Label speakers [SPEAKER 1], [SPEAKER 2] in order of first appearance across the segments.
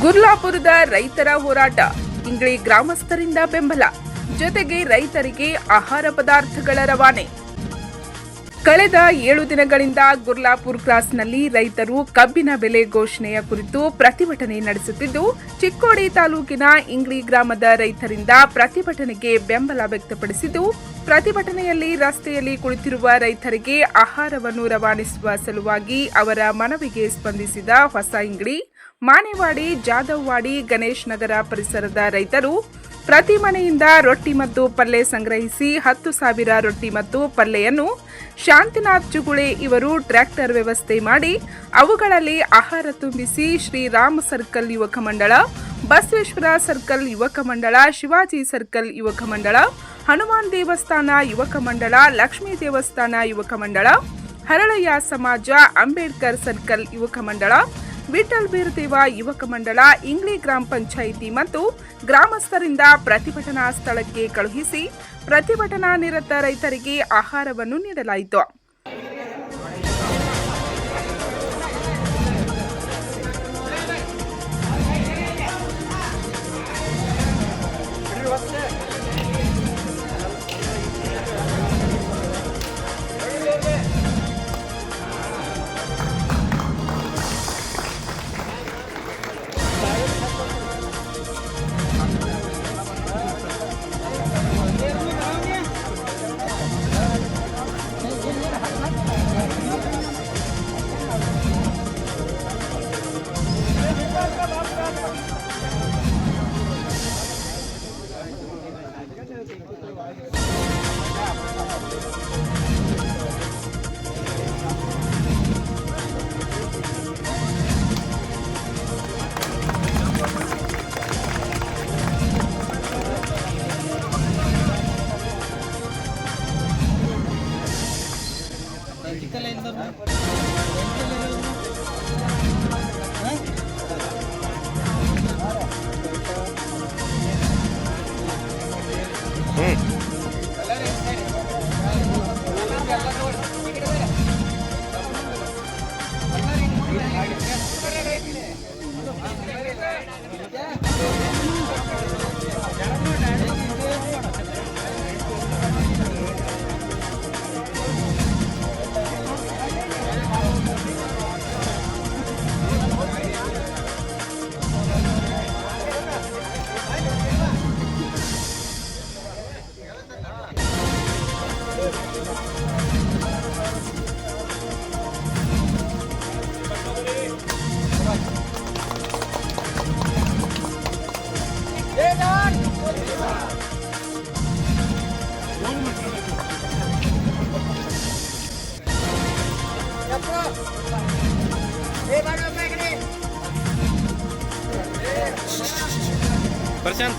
[SPEAKER 1] ಗುರ್ಲಾಪುರದ ರೈತರ ಹೋರಾಟ, ಇಂಗ್ಳಿ ಗ್ರಾಮಸ್ಥರಿಂದ ಬೆಂಬಲ, ಜೊತೆಗೆ ರೈತರಿಗೆ ಆಹಾರ ಪದಾರ್ಥಗಳ ರವಾನೆ. ಕಳೆದ 7 ದಿನಗಳಿಂದ ಗುರ್ಲಾಪುರ್ ಕ್ರಾಸ್ನಲ್ಲಿ ರೈತರು ಕಬ್ಬಿನ ಬೆಲೆ ಘೋಷಣೆಯ ಕುರಿತು ಪ್ರತಿಭಟನೆ ನಡೆಸುತ್ತಿದ್ದು, ಚಿಕ್ಕೋಡಿ ತಾಲೂಕಿನ ಇಂಗ್ಳಿ ಗ್ರಾಮದ ರೈತರಿಂದ ಪ್ರತಿಭಟನೆಗೆ ಬೆಂಬಲ ವ್ಯಕ್ತಪಡಿಸಿದ್ದು, ಪ್ರತಿಭಟನೆಯಲ್ಲಿ ರಸ್ತೆಯಲ್ಲಿ ಕುಳಿತಿರುವ ರೈತರಿಗೆ ಆಹಾರವನ್ನು ರವಾನಿಸುವ ಸಲುವಾಗಿ ಅವರ ಮನವಿಗೆ ಸ್ಪಂದಿಸಿದ ಹೊಸ ಇಂಗ್ಳಿ, ಮಾನೇವಾಡಿ, ಜಾಧವ್ವಾಡಿ, ಗಣೇಶ್ ನಗರ ಪರಿಸರದ ರೈತರು ಪ್ರತಿ ಮನೆಯಿಂದ ರೊಟ್ಟಿ ಮತ್ತು ಪಲ್ಯ ಸಂಗ್ರಹಿಸಿ 10,000 ರೊಟ್ಟಿ ಮತ್ತು ಪಲ್ಯವನ್ನು ಶಾಂತಿನಾಥ್ ಜುಗುಳೆ ಇವರು ಟ್ರ್ಯಾಕ್ಟರ್ ವ್ಯವಸ್ಥೆ ಮಾಡಿ ಅವುಗಳಲ್ಲಿ ಆಹಾರ ತುಂಬಿಸಿ ಶ್ರೀರಾಮ್ ಸರ್ಕಲ್ ಯುವಕ ಮಂಡಳ, ಬಸವೇಶ್ವರ ಸರ್ಕಲ್ ಯುವಕ ಮಂಡಳ, ಶಿವಾಜಿ ಸರ್ಕಲ್ ಯುವಕ ಮಂಡಳ, ಹನುಮಾನ್ ದೇವಸ್ಥಾನ ಯುವಕ ಮಂಡಳ, ಲಕ್ಷ್ಮೀ ದೇವಸ್ಥಾನ ಯುವಕ ಮಂಡಳ, ಹರಳಯ್ಯ ಸಮಾಜ, ಅಂಬೇಡ್ಕರ್ ಸರ್ಕಲ್ ಯುವಕ ಮಂಡಳ, ವಿಠಲ್ ಬೀರ್ದೇವ ಯುವಕ ಮಂಡಳ, ಇಂಗ್ಳಿ ಗ್ರಾಮ ಪಂಚಾಯಿತಿ ಮತ್ತು ಗ್ರಾಮಸ್ಥರಿಂದ ಪ್ರತಿಭಟನಾ ಸ್ಥಳಕ್ಕೆ ಕಳುಹಿಸಿ ಪ್ರತಿಭಟನಾ ನಿರತ ರೈತರಿಗೆ ಆಹಾರವನ್ನು ನೀಡಲಾಯಿತು.
[SPEAKER 2] प्रशांत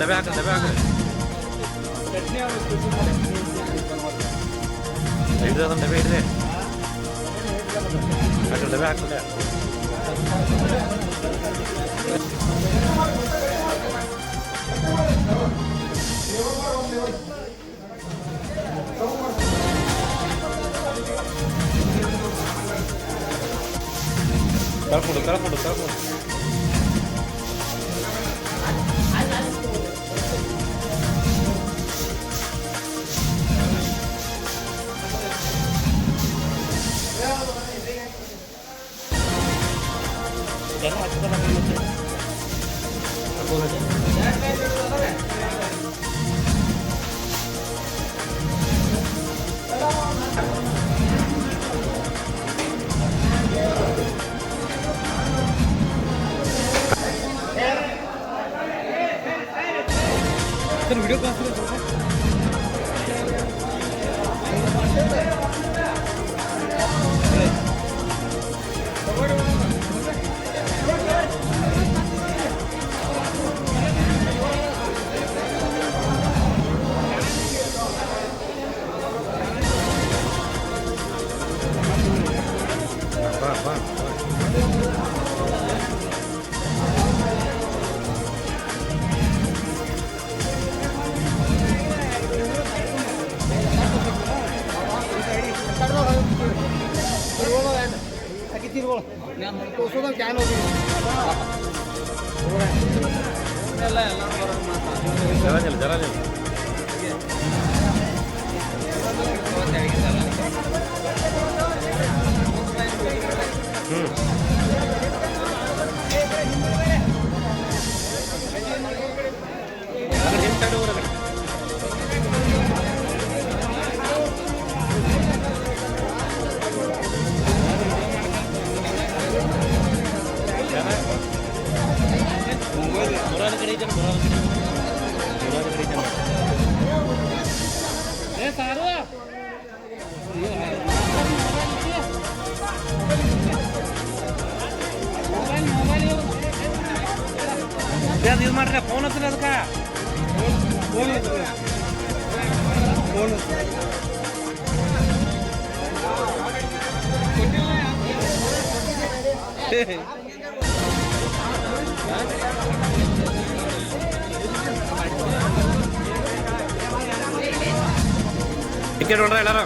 [SPEAKER 2] डबे हाक डबे Telepon.
[SPEAKER 3] ಹೋಗಿಗಳು ತೋರ್ಸೋದ ಕ್ಯಾನ್ ಹೋಗಿ
[SPEAKER 2] ಜರ ನಿಮ್ಮ ಸೈಡ್ ಹೊರಗಡೆ ಯೂಸ್ ಮಾಡ್ರಿ ಫೋನ್ ಹತ್ರ ಅದಕ್ಕೆ ಟಿಕೆಟ್ ನೋಡ್ರಿ ಎಲ್ಲಾರು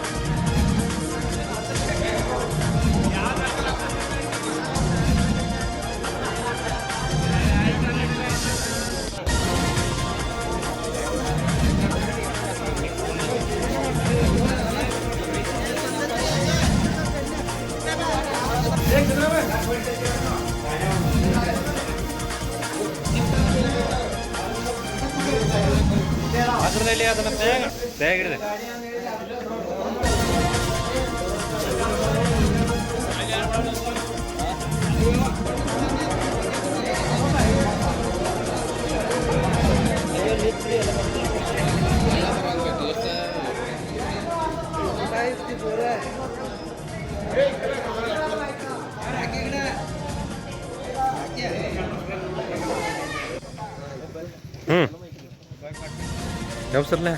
[SPEAKER 2] ಅದರಲ್ಲಿ ಅದನ್ನ ತೆಗಿಡಿದೆ ಯಾವ ಸರ್ಲೆ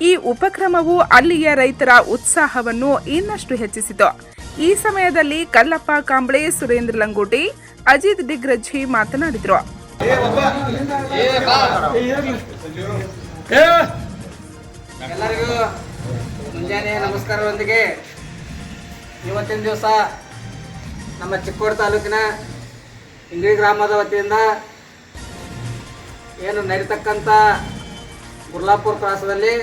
[SPEAKER 1] ಈ ಉಪಕ್ರಮವು ಅಲ್ಲಿಯ ರೈತರ ಉತ್ಸಾಹವನ್ನು ಇನ್ನಷ್ಟು ಹೆಚ್ಚಿಸಿತು. ಈ ಸಮಯದಲ್ಲಿ ಕಲ್ಲಪ್ಪ ಕಾಂಬ್ಳೆ, ಸುರೇಂದ್ರ ಲಂಗೋಟಿ, ಅಜಿತ್ ಡಿಗ್ರಜ್ಜಿ ಮಾತನಾಡಿದರು.
[SPEAKER 4] ಎಲ್ಲರಿಗೂ ಮುಂಜಾನೆ ನಮಸ್ಕಾರದೊಂದಿಗೆ ಇವತ್ತಿನ ದಿವಸ ನಮ್ಮ ಚಿಕ್ಕೋಡಿ ತಾಲೂಕಿನ ಇಂಗ್ಳಿ ಗ್ರಾಮದ ವತಿಯಿಂದ ಏನು ನಡೀತಕ್ಕಂಥ ಗುರ್ಲಾಪುರ ಕ್ರಾಸದಲ್ಲಿ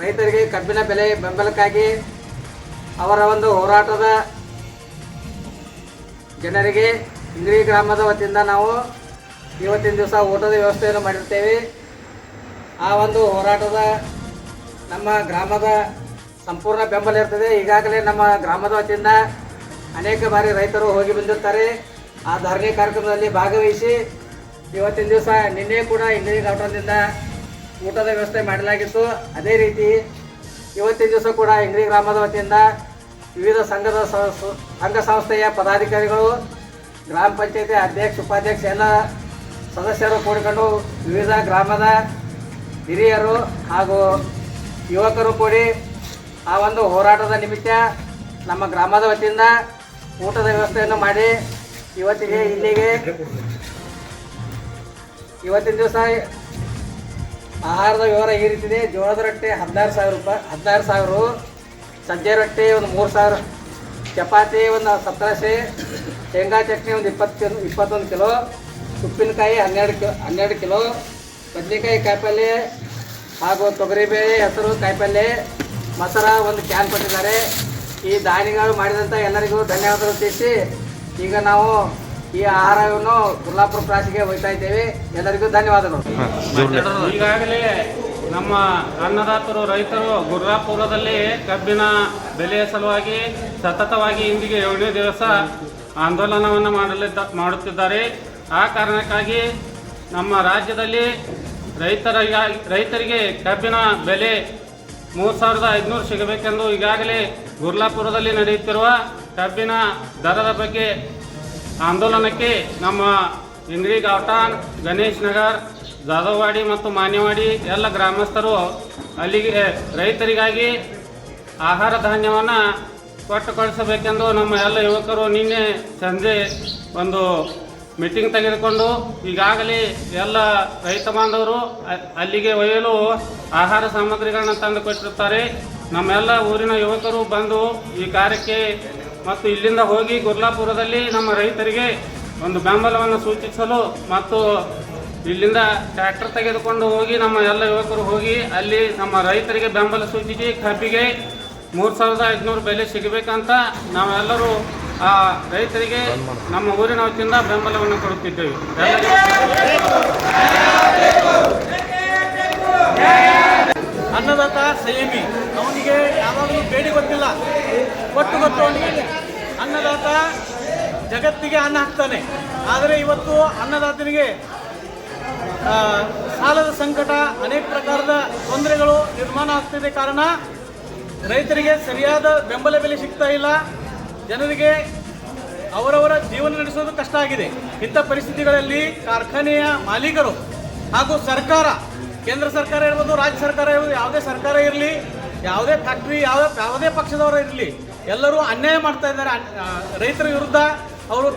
[SPEAKER 4] ರೈತರಿಗೆ ಕಬ್ಬಿನ ಬೆಲೆ ಬೆಂಬಲಕ್ಕಾಗಿ ಅವರ ಒಂದು ಹೋರಾಟದ ಜನರಿಗೆ ಇಂಗ್ಳಿ ಗ್ರಾಮದ ವತಿಯಿಂದ ನಾವು ಇವತ್ತಿನ ದಿವಸ ಊಟದ ವ್ಯವಸ್ಥೆಯನ್ನು ಮಾಡಿರ್ತೇವೆ. ಆ ಒಂದು ಹೋರಾಟದ ನಮ್ಮ ಗ್ರಾಮದ ಸಂಪೂರ್ಣ ಬೆಂಬಲ ಇರ್ತದೆ. ಈಗಾಗಲೇ ನಮ್ಮ ಗ್ರಾಮದ ವತಿಯಿಂದ ಅನೇಕ ಬಾರಿ ರೈತರು ಹೋಗಿ ಬಂದಿರ್ತಾರೆ. ಆ ಧರಣಿ ಕಾರ್ಯಕ್ರಮದಲ್ಲಿ ಭಾಗವಹಿಸಿ ಇವತ್ತಿನ ದಿವಸ ನಿನ್ನೆ ಕೂಡ ಇಂಗ್ಳಿ ಗಾರ್ಡನ್ನಿಂದ ಊಟದ ವ್ಯವಸ್ಥೆ ಮಾಡಲಾಗಿತ್ತು. ಅದೇ ರೀತಿ ಇವತ್ತಿನ ದಿವಸ ಕೂಡ ಇಂಗ್ಳಿ ಗ್ರಾಮದ ವತಿಯಿಂದ ವಿವಿಧ ಸಂಘ ಸಂಸ್ಥೆಯ ಪದಾಧಿಕಾರಿಗಳು, ಗ್ರಾಮ ಪಂಚಾಯತಿ ಅಧ್ಯಕ್ಷ, ಉಪಾಧ್ಯಕ್ಷ ಎಲ್ಲ ಸದಸ್ಯರು ಕೂಡಿಕೊಂಡು ವಿವಿಧ ಗ್ರಾಮದ ಹಿರಿಯರು ಹಾಗೂ ಯುವಕರು ಕೂಡಿ ಆ ಒಂದು ಹೋರಾಟದ ನಿಮಿತ್ತ ನಮ್ಮ ಗ್ರಾಮದ ವತಿಯಿಂದ ಊಟದ ವ್ಯವಸ್ಥೆಯನ್ನು ಮಾಡಿ ಇವತ್ತಿನ ದಿವಸ ಆಹಾರದ ವಿವರ ಈ ರೀತಿದೆ. ಜೋಳದ ರೊಟ್ಟಿ 16,000 ರೂಪಾಯಿ, 16,000. ಸಜ್ಜೆ ರೊಟ್ಟಿ ಒಂದು 3,000, ಚಪಾತಿ ಒಂದು 1700, ಶೇಂಗಾ ಚಟ್ನಿ ಒಂದು 21 ಕಿಲೋ, ಉಪ್ಪಿನಕಾಯಿ 12 ಕಿಲೋ, ಬದನೆಕಾಯಿ ಕಾಯಿಪಲ್ಯ ಹಾಗೂ ತೊಗರಿಬೇಳೆ, ಹೆಸರು, ಕಾಯಿಪಲ್ಯ, ಮೊಸರ ಒಂದು ಕ್ಯಾನ್ ಕೊಟ್ಟಿದ್ದಾರೆ. ಈ ದಾನಿಗಳು ಮಾಡಿದಂಥ ಎಲ್ಲರಿಗೂ ಧನ್ಯವಾದಗಳು ತಿಳಿಸಿ ಈಗ ನಾವು ಈ ಆಹಾರವನ್ನು ಗುರ್ಲಾಪುರ ಕ್ರಾಸಿಗೆ ಒಯ್ತಾ ಇದ್ದೇವೆ. ಎಲ್ಲರಿಗೂ ಧನ್ಯವಾದಗಳು.
[SPEAKER 5] ಈಗಾಗಲೇ ನಮ್ಮ ಅನ್ನದಾತರು ರೈತರು ಗುರ್ಲಾಪುರದಲ್ಲಿ ಕಬ್ಬಿನ ಬೆಲೆಯ ಸಲುವಾಗಿ ಸತತವಾಗಿ ಇಂದಿಗೆ 7ನೇ ದಿವಸ ಆಂದೋಲನವನ್ನು ಮಾಡುತ್ತಿದ್ದಾರೆ. ಆ ಕಾರಣಕ್ಕಾಗಿ ನಮ್ಮ ರಾಜ್ಯದಲ್ಲಿ ರೈತರಿಗೆ ಕಬ್ಬಿನ ಬೆಲೆ 3,500 ಸಿಗಬೇಕೆಂದು ಈಗಾಗಲೇ ಗುರ್ಲಾಪುರದಲ್ಲಿ ನಡೆಯುತ್ತಿರುವ ಕಬ್ಬಿನ ದರದ ಬಗ್ಗೆ ಆಂದೋಲನಕ್ಕೆ ನಮ್ಮ ಇಂಗ್ಳಿ ಗಾರ್ಟನ್, ಗಣೇಶ್ ನಗರ್, ಜಾಧವವಾಡಿ ಮತ್ತು ಮಾನ್ಯವಾಡಿ ಎಲ್ಲ ಗ್ರಾಮಸ್ಥರು ಅಲ್ಲಿಗೆ ರೈತರಿಗಾಗಿ ಆಹಾರ ಧಾನ್ಯವನ್ನು ಕೊಟ್ಟು ಕಳಿಸಬೇಕೆಂದು ನಮ್ಮ ಎಲ್ಲ ಯುವಕರು ನಿನ್ನೆ ಸಂಜೆ ಒಂದು ಮೀಟಿಂಗ್ ತೆಗೆದುಕೊಂಡು ಈಗಾಗಲೇ ಎಲ್ಲ ರೈತ ಬಾಂಧವರು ಅಲ್ಲಿಗೆ ಒಯ್ಯಲು ಆಹಾರ ಸಾಮಗ್ರಿಗಳನ್ನ ತಂದು ಕೊಟ್ಟಿರುತ್ತಾರೆ. ನಮ್ಮೆಲ್ಲ ಊರಿನ ಯುವಕರು ಬಂದು ಈ ಕಾರ್ಯಕ್ಕೆ ಮತ್ತು ಇಲ್ಲಿಂದ ಹೋಗಿ ಗುರ್ಲಾಪುರದಲ್ಲಿ ನಮ್ಮ ರೈತರಿಗೆ ಒಂದು ಬೆಂಬಲವನ್ನು ಸೂಚಿಸಲು ಮತ್ತು ಇಲ್ಲಿಂದ ಟ್ರ್ಯಾಕ್ಟರ್ ತೆಗೆದುಕೊಂಡು ಹೋಗಿ ನಮ್ಮ ಎಲ್ಲ ಯುವಕರು ಹೋಗಿ ಅಲ್ಲಿ ನಮ್ಮ ರೈತರಿಗೆ ಬೆಂಬಲ ಸೂಚಿಸಿ ಕಬ್ಬಿಗೆ 3,500 ಬೆಲೆ ಸಿಗಬೇಕಂತ ನಾವೆಲ್ಲರೂ ಆ ರೈತರಿಗೆ ನಮ್ಮ ಊರಿನ ವತಿಯಿಂದ ಬೆಂಬಲವನ್ನು ಕೊಡುತ್ತಿದ್ದೇವೆ.
[SPEAKER 3] ಅನ್ನದಾತ ಸಂಯಮಿ, ಅವನಿಗೆ ಯಾವಾಗಲೂ ಬೇಡಿ ಗೊತ್ತಿಲ್ಲ, ಕೊಟ್ಟು ಗೊತ್ತು ಅವನಿಗೆ. ಅನ್ನದಾತ ಜಗತ್ತಿಗೆ ಅನ್ನ ಹಾಕ್ತಾನೆ. ಆದರೆ ಇವತ್ತು ಅನ್ನದಾತನಿಗೆ ಸಾಲದ ಸಂಕಟ, ಅನೇಕ ಪ್ರಕಾರದ ತೊಂದರೆಗಳು ನಿರ್ಮಾಣ ಆಗ್ತಿದೆ. ಕಾರಣ ರೈತರಿಗೆ ಸರಿಯಾದ ಬೆಂಬಲ ಬೆಲೆ ಸಿಗ್ತಾ ಇಲ್ಲ. ಜನರಿಗೆ ಅವರವರ ಜೀವನ ನಡೆಸೋದು ಕಷ್ಟ ಆಗಿದೆ. ಇಂಥ ಪರಿಸ್ಥಿತಿಗಳಲ್ಲಿ ಕಾರ್ಖಾನೆಯ ಮಾಲೀಕರು ಹಾಗೂ ಸರ್ಕಾರ, ಕೇಂದ್ರ ಸರ್ಕಾರ ಇರ್ಬೋದು, ರಾಜ್ಯ ಸರ್ಕಾರ ಇರ್ಬೋದು, ಯಾವುದೇ ಸರ್ಕಾರ ಇರಲಿ, ಯಾವುದೇ ಫ್ಯಾಕ್ಟ್ರಿ, ಯಾವುದೇ ಪಕ್ಷದವರು ಇರಲಿ, ಎಲ್ಲರೂ ಅನ್ಯಾಯ ಮಾಡ್ತಾ ಇದ್ದಾರೆ. ರೈತರ ವಿರುದ್ಧ ಅವರು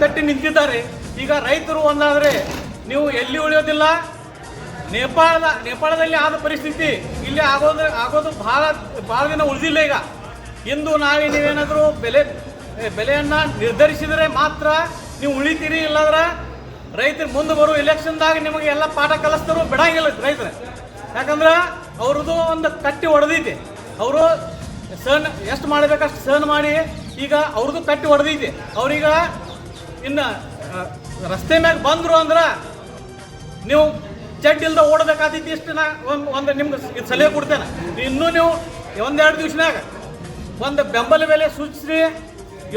[SPEAKER 3] ತಟ್ಟಿ ನಿಂತಿದ್ದಾರೆ. ಈಗ ರೈತರು ಒಂದಾದರೆ ನೀವು ಎಲ್ಲಿ ಉಳಿಯೋದಿಲ್ಲ. ನೇಪಾಳದಲ್ಲಿ ಆದ ಪರಿಸ್ಥಿತಿ ಇಲ್ಲಿ ಆಗೋದು ಭಾಳ ದಿನ ಉಳಿದಿಲ್ಲ. ಈಗ ಇಂದು ನೀವೇನಾದರೂ ಬೆಲೆಯನ್ನು ನಿರ್ಧರಿಸಿದರೆ ಮಾತ್ರ ನೀವು ಉಳಿತೀರಿ. ಇಲ್ಲಾಂದ್ರೆ ರೈತರು ಮುಂದೆ ಬರೋ ಎಲೆಕ್ಷನ್ದಾಗ ನಿಮಗೆ ಎಲ್ಲ ಪಾಠ ಕಲಿಸ್ತಾರೋ ಬಿಡಂಗಿಲ್ಲ ರೈತರು. ಯಾಕಂದ್ರೆ ಅವ್ರದ್ದು ಒಂದು ಕಟ್ಟಿ ಹೊಡೆದೈತಿ. ಅವರು ಸಹನ್ ಎಷ್ಟು ಮಾಡಬೇಕಷ್ಟು ಸಹನ್ ಮಾಡಿ ಈಗ ಅವ್ರದ್ದು ಕಟ್ಟಿ ಹೊಡೆದೈತಿ. ಅವ್ರೀಗ ಇನ್ನು ರಸ್ತೆ ಮ್ಯಾಗ ಬಂದರು ಅಂದ್ರೆ ನೀವು ಜಡ್ ಇಲ್ದ ಓಡಬೇಕಾದೈತಿ. ಇಷ್ಟು ಒಂದು ನಿಮ್ಗೆ ಸಲಹೆ ಕೊಡ್ತೇನೆ. ಇನ್ನೂ ನೀವು 1-2 ದಿವಸನಾಗ ಒಂದು ಬೆಂಬಲ ಬೆಲೆ ಸೂಚಿಸ್ರಿ,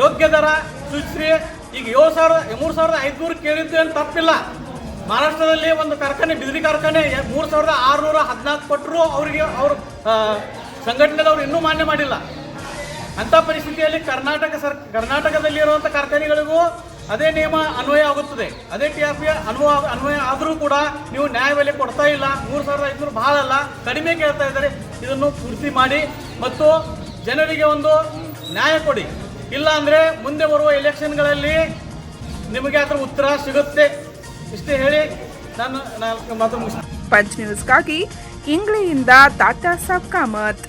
[SPEAKER 3] ಯೋಗ್ಯ ದರ ಸೂಚಿಸ್ರಿ. ಈಗ 3,500 ಕೇಳಿದ್ದು ಏನು ತಪ್ಪಿಲ್ಲ. ಮಹಾರಾಷ್ಟ್ರದಲ್ಲಿ ಒಂದು ಕಾರ್ಖಾನೆ, ಬಿದಿರಿ ಕಾರ್ಖಾನೆ 3,614 ಕೊಟ್ಟರು. ಅವರಿಗೆ ಅವರು ಸಂಘಟನೆದವ್ರು ಇನ್ನೂ ಮಾನ್ಯ ಮಾಡಿಲ್ಲ. ಅಂಥ ಪರಿಸ್ಥಿತಿಯಲ್ಲಿ ಕರ್ನಾಟಕದಲ್ಲಿರುವಂಥ ಕಾರ್ಖಾನೆಗಳಿಗೂ ಅದೇ ನಿಯಮ ಅನ್ವಯ ಆಗುತ್ತದೆ. ಅದೇ TRP ಅನ್ವಯ ಆದರೂ ಕೂಡ ನೀವು ನ್ಯಾಯ ಬೆಲೆ ಕೊಡ್ತಾ ಇಲ್ಲ. 3,500 ಭಾಳ ಅಲ್ಲ, ಕಡಿಮೆ ಕೇಳ್ತಾ ಇದ್ದಾರೆ. ಇದನ್ನು ಪೂರ್ತಿ ಮಾಡಿ ಮತ್ತು ಜನರಿಗೆ ಒಂದು ನ್ಯಾಯ ಕೊಡಿ. ಇಲ್ಲ ಅಂದರೆ ಮುಂದೆ ಬರುವ ಎಲೆಕ್ಷನ್ಗಳಲ್ಲಿ ನಿಮಗೆ ಅದರ ಉತ್ತರ ಸಿಗುತ್ತೆ. ಇಷ್ಟೇ ಹೇಳಿ ನಾನು ಮಾತು ಮುಗಿಸ್ತೀನಿ.
[SPEAKER 1] ಪಂಚ್ ನ್ಯೂಸ್ಗಾಗಿ ಇಂಗ್ಲೆಯಿಂದ ತಾತಾ ಸಾಬ್ ಕಾಮತ್.